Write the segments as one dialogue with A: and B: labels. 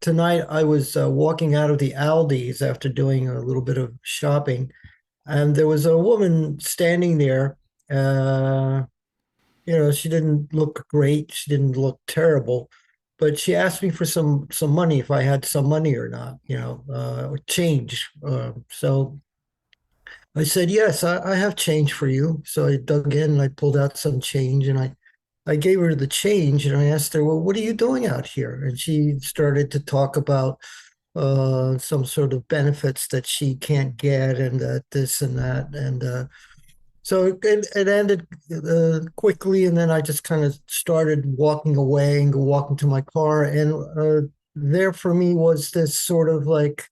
A: Tonight I was walking out of the Aldi's after doing a little bit of shopping, and there was a woman standing there. Uh, she didn't look great. She didn't look terrible, but she asked me for some money if I had some money or not, or change. So I said, yes, I have change for you. So I dug in and I pulled out some change and I gave her the change and I asked her, well, what are you doing out here? And she started to talk about some sort of benefits that she can't get and that this and that. And so it ended quickly. And then I just kind of started walking away and walking to my car. And there for me was this sort of like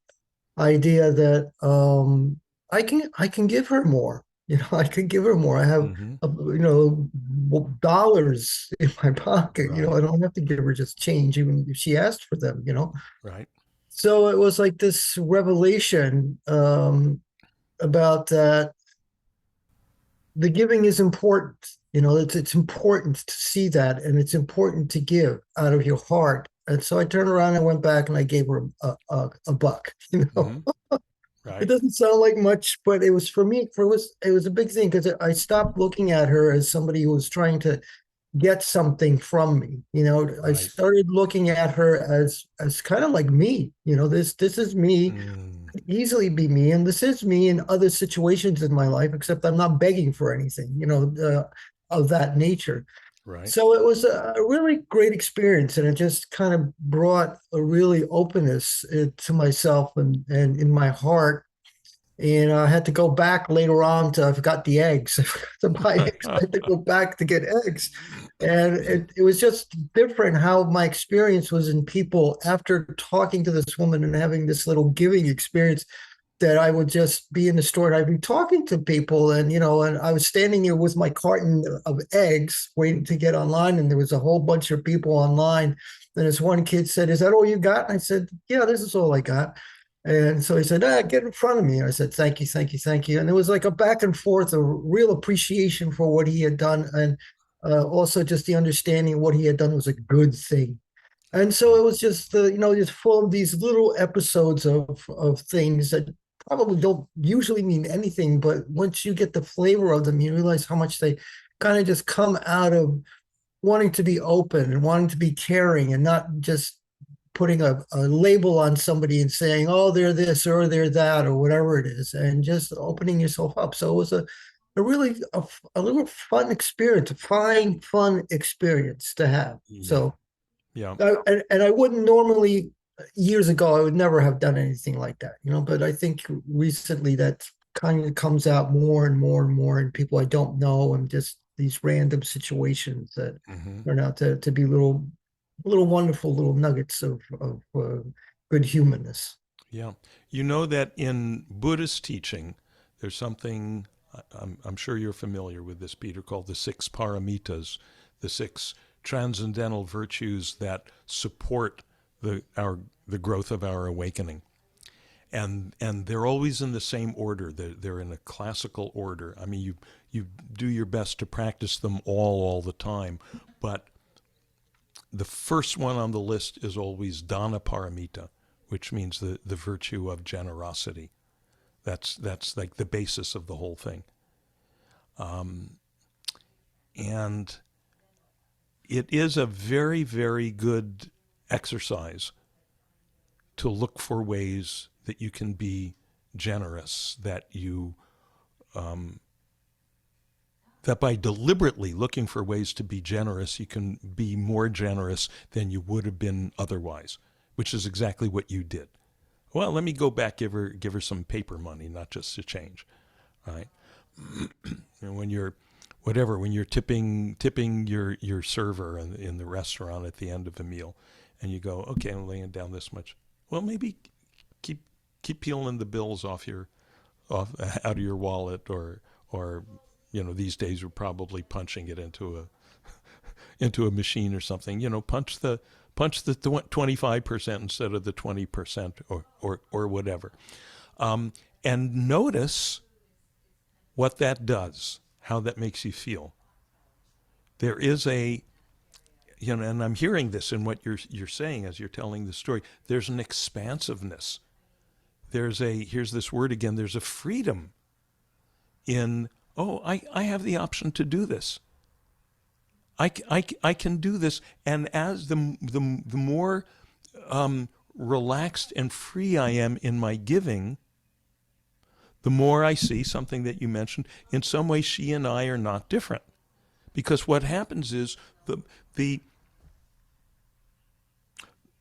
A: idea that I can give her more. I can give her more. I have
B: Hmm.
A: dollars in my pocket.
B: Right.
A: I don't have to give her just change, even if she asked for them.
B: Right.
A: So it was like this revelation about that the giving is important. It's important to see that, and it's important to give out of your heart. And so I turned around and went back and I gave her a buck.
B: Hmm.
A: It
B: Right.
A: doesn't sound like much, but it was for me. It was a big thing because I stopped looking at her as somebody who was trying to get something from me. I
B: Right.
A: started looking at her as kind of like me. This is me,
B: Mm.
A: could easily be me, and this is me in other situations in my life. Except I'm not begging for anything. Of that nature.
B: Right.
A: So it was a really great experience, and it just kind of brought a really openness to myself and in my heart. And I had to go back later on to, I forgot the eggs. I forgot to buy eggs. I had to go back to get eggs. And it was just different how my experience was in people after talking to this woman and having this little giving experience, that I would just be in the store and I'd be talking to people, and I was standing there with my carton of eggs waiting to get online, and there was a whole bunch of people online. And this one kid said, "Is that all you got?" And I said, "Yeah, this is all I got." And so he said, "Get in front of me." And I said, "Thank you, thank you, thank you." And there was like a back and forth, a real appreciation for what he had done, and also just the understanding of what he had done was a good thing. And so it was just just full of these little episodes of things that probably don't usually mean anything, but once you get the flavor of them, you realize how much they kind of just come out of wanting to be open and wanting to be caring and not just putting a label on somebody and saying, oh, they're this or they're that or whatever it is, and just opening yourself up. So it was a really a little fun experience, a fine, fun experience to have.
B: Yeah.
A: So
B: Yeah.
A: and I wouldn't normally, years ago, I would never have done anything like that. But I think recently that kind of comes out more and more and more in people I don't know, and just these random situations that
B: Hmm.
A: turn out to be little wonderful little nuggets of good humanness.
B: Yeah. You know that in Buddhist teaching, there's something, I'm sure you're familiar with this, Peter, called the six paramitas, the six transcendental virtues that support the growth of our awakening. And they're always in the same order. They're in a classical order. I mean, you do your best to practice them all the time, but the first one on the list is always dana paramita, which means the virtue of generosity. That's like the basis of the whole thing. And it is a very, very good exercise to look for ways that you can be generous, that by deliberately looking for ways to be generous, you can be more generous than you would have been otherwise, which is exactly what you did. Well, let me go back, give her some paper money, not just a change, right? And when you're when you're tipping your server in the restaurant at the end of a meal, and you go, okay, I'm laying down this much. Well, maybe keep keep peeling the bills off out of your wallet, or these days we're probably punching it into a machine or something. Punch the 25% instead of the 20%, or whatever. And notice what that does, how that makes you feel. There is and I'm hearing this in what you're saying as you're telling the story. There's an expansiveness. Here's this word again. There's a freedom in, oh, I have the option to do this. I can do this. And as the more relaxed and free I am in my giving, the more I see something that you mentioned. In some ways, she and I are not different, because what happens is the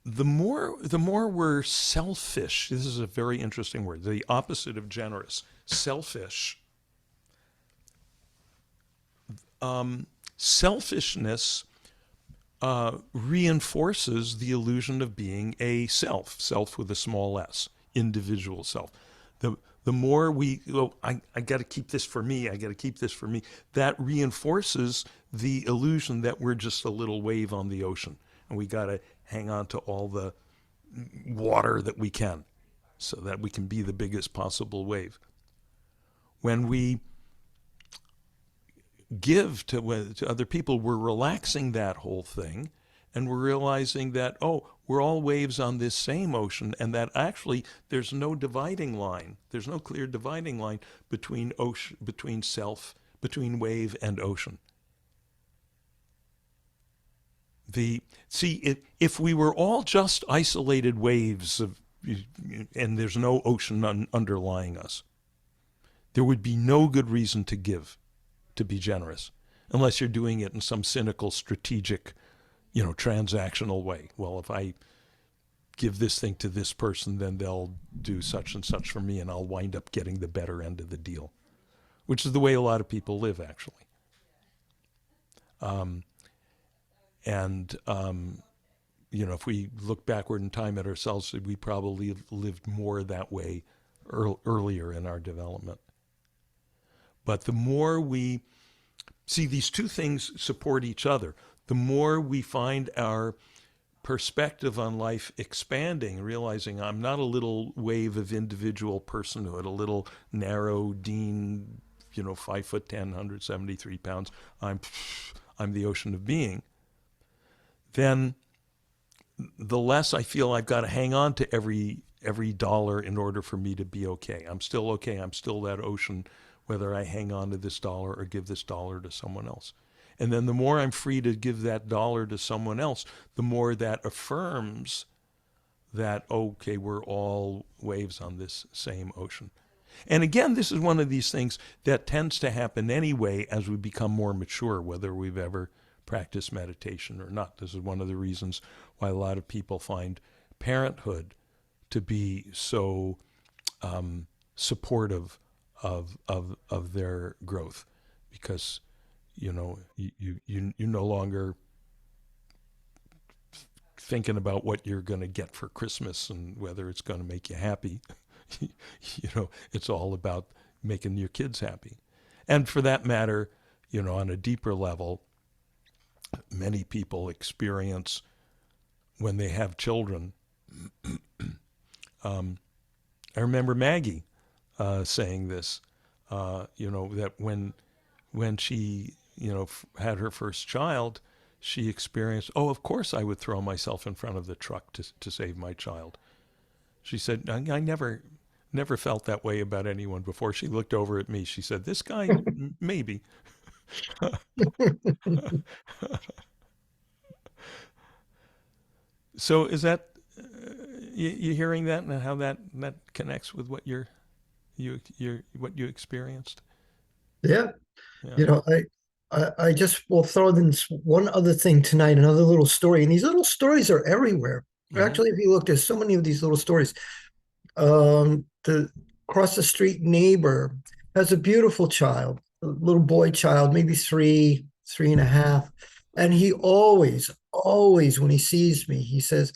B: the more we're selfish. This is a very interesting word. The opposite of generous, selfish. Selfishness reinforces the illusion of being a self with a small s, individual self. The more we go, I got to keep this for me, I got to keep this for me, that reinforces the illusion that we're just a little wave on the ocean and we got to hang on to all the water that we can so that we can be the biggest possible wave. When we give to other people, we're relaxing that whole thing, and we're realizing that, oh, we're all waves on this same ocean, and that actually there's no dividing line. There's no clear dividing line between ocean, between self, between wave and ocean. If we were all just isolated waves and there's no ocean underlying us, there would be no good reason to give, to be generous, unless you're doing it in some cynical, strategic, transactional way. Well, if I give this thing to this person, then they'll do such and such for me, and I'll wind up getting the better end of the deal, which is the way a lot of people live, actually. And if we look backward in time at ourselves, we probably lived more that way earlier in our development. But the more we see, these two things support each other. The more we find our perspective on life expanding, realizing I'm not a little wave of individual personhood, a little narrow Dean, 5'10", 173 pounds. I'm the ocean of being. Then the less I feel I've got to hang on to every dollar in order for me to be okay. I'm still okay. I'm still that ocean, whether I hang on to this dollar or give this dollar to someone else. And then the more I'm free to give that dollar to someone else, the more that affirms that, okay, we're all waves on this same ocean. And again, this is one of these things that tends to happen anyway as we become more mature, whether we've ever practiced meditation or not. This is one of the reasons why a lot of people find parenthood to be so supportive of their growth, because you no longer thinking about what you're going to get for Christmas and whether it's going to make you happy. It's all about making your kids happy. And for that matter, on a deeper level, many people experience when they have children. I remember Maggie saying this, that when she, had her first child, she experienced, oh, of course I would throw myself in front of the truck to save my child. She said, I never felt that way about anyone before. She looked over at me. She said, this guy, maybe. So is that, you hearing that and how that connects with what what you experienced?
A: Yeah.
B: Yeah.
A: I just will throw in this one other thing tonight, another little story. And these little stories are everywhere.
B: Mm-hmm.
A: Actually, if you look, there's so many of these little stories. The across the street neighbor has a beautiful child, a little boy child, maybe three and a half. And he always, when he sees me, he says,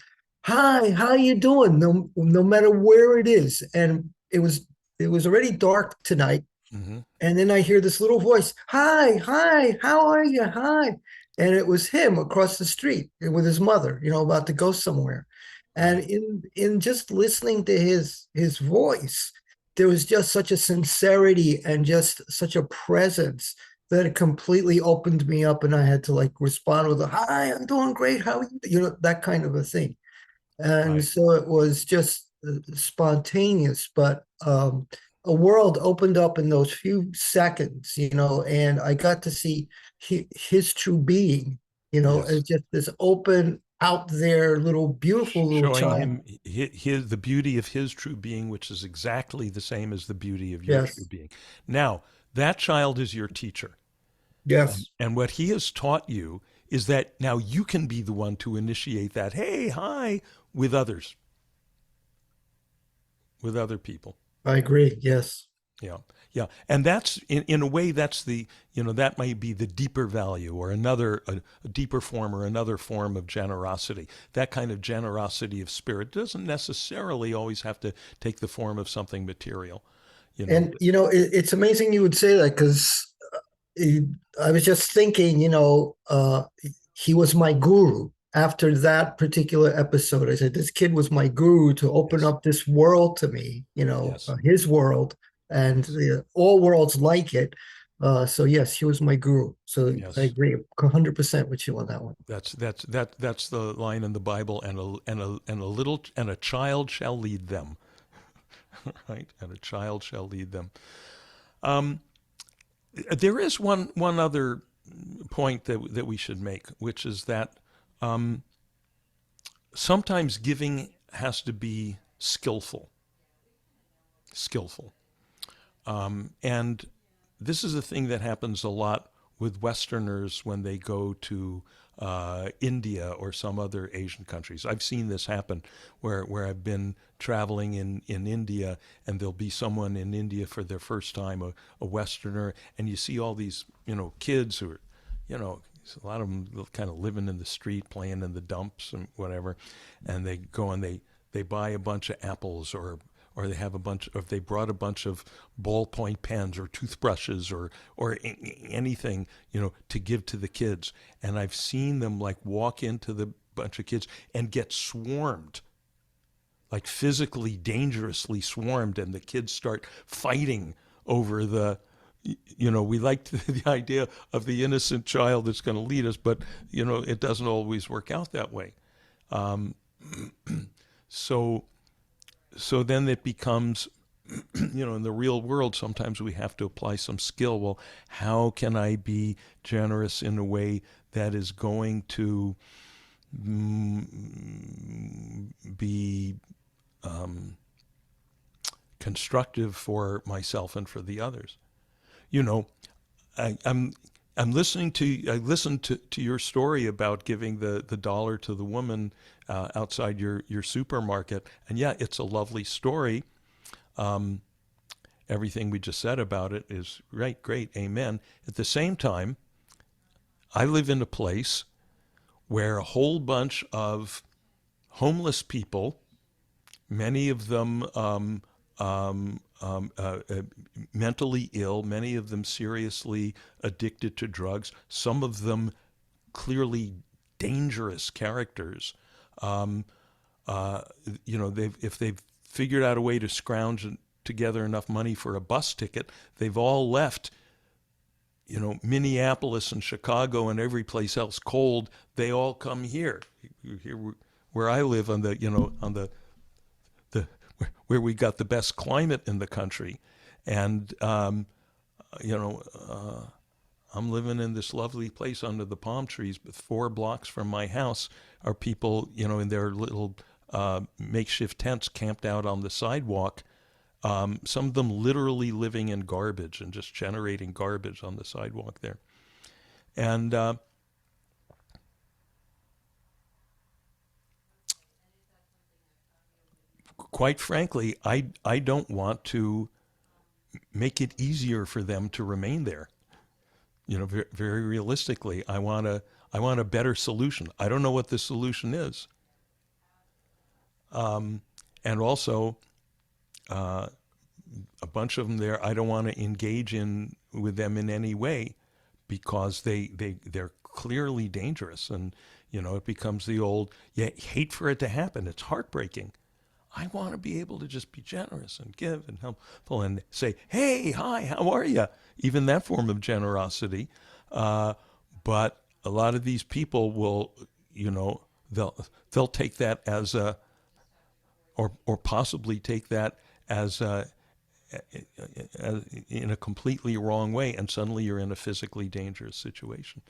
A: "Hi, how you doing?" No matter where it is. And it was already dark tonight.
B: Mm-hmm.
A: And then I hear this little voice, hi, how are you? Hi. And it was him across the street with his mother, about to go somewhere. And
B: Right.
A: in just listening to his voice, there was just such a sincerity and just such a presence that completely opened me up, and I had to like respond with a "Hi, I'm doing great. How are you?" You know, that kind of a thing. And
B: Right.
A: so it was just spontaneous, but a world opened up in those few seconds, you know, and I got to see his true being, you know, as
B: Yes.
A: just this open, out there, little beautiful little
B: Showing
A: child.
B: him the beauty of his true being, which is exactly the same as the beauty of your true
A: Yes,
B: being. Now, that child is your teacher.
A: yes,
B: And what he has taught you is that now you can be the one to initiate that, hey, hi, with others, with other people.
A: I agree. Yes.
B: Yeah. Yeah. And that's, in a way, that's the, that may be the deeper value or a deeper form or another form of generosity. That kind of generosity of spirit doesn't necessarily always have to take the form of something material, you know.
A: And you know, it's amazing you would say that because I was just thinking, you know, he was my guru. After that particular episode, I said, this kid was my guru to open
B: Yes.
A: up this world to me, you know,
B: Yes.
A: his world and
B: Yes.
A: all worlds like it. So yes, he was my guru. So I
B: Yes.
A: agree 100% with you on that one.
B: That's the line in the Bible, and a child shall lead them, right? And a child shall lead them. Um, there is one other point that we should make, which is that um, sometimes giving has to be skillful, skillful, and this is a thing that happens a lot with Westerners when they go to India or some other Asian countries. I've seen this happen where I've been traveling in India, and there'll be someone in India for their first time, a Westerner, and you see all these, kids who are, you know, a lot of them kind of living in the street, playing in the dumps and whatever, and they go and they buy a bunch of apples, or they have a bunch of, they brought a bunch of ballpoint pens or toothbrushes or anything, to give to the kids. And I've seen them like walk into the bunch of kids and get swarmed, like physically dangerously swarmed, and the kids start fighting over we like the idea of the innocent child that's going to lead us, but it doesn't always work out that way. Um, so so then it becomes, in the real world, sometimes we have to apply some skill. Well, how can I be generous in a way that is going to be constructive for myself and for the others? You know, I, I'm I'm listening to I listened to your story about giving the dollar to the woman outside your supermarket, and yeah, it's a lovely story. Um, Everything we just said about it is right, great, amen. At the same time, I live in a place where a whole bunch of homeless people, many of them um, um, uh, uh, mentally ill, many of them seriously addicted to drugs, some of them clearly dangerous characters. Um, uh, if they've figured out a way to scrounge together enough money for a bus ticket, they've all left, Minneapolis and Chicago and every place else cold. They all come here, here where I live on the where we got the best climate in the country, and you know. I'm living in this lovely place under the palm trees, but 4 blocks from my house are people, in their little makeshift tents camped out on the sidewalk. Some of them literally living in garbage and just generating garbage on the sidewalk there. And quite frankly, I don't want to make it easier for them to remain there. Very, very realistically, I want a better solution. I don't know what the solution is. And also, uh, a bunch of them there, I don't want to engage in with them in any way because they're clearly dangerous, and it becomes the old, yeah, hate for it to happen. It's heartbreaking. I want to be able to just be generous and give and helpful and say, hey, hi, how are you? Even that form of generosity. But a lot of these people will, you know, they'll take that as a, or possibly take that as a, in a completely wrong way, and suddenly you're in a physically dangerous situation.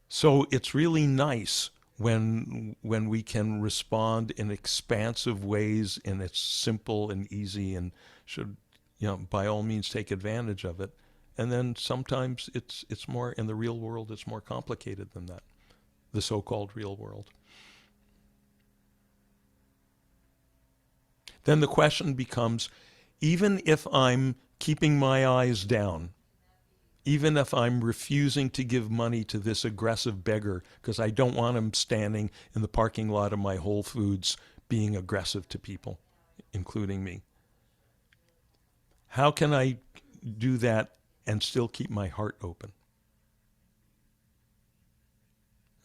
B: So it's really nice when we can respond in expansive ways, and it's simple and easy, and should, you know, by all means take advantage of it. And then sometimes it's more in the real world, it's more complicated than that, the so-called real world. Then the question becomes, even if I'm keeping my eyes down, even if I'm refusing to give money to this aggressive beggar because I don't want him standing in the parking lot of my Whole Foods being aggressive to people, including me, how can I do that and still keep my heart open?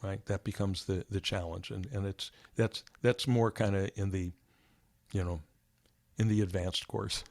B: Right? That becomes the challenge. And that's more kind of in the, you know, in the advanced course.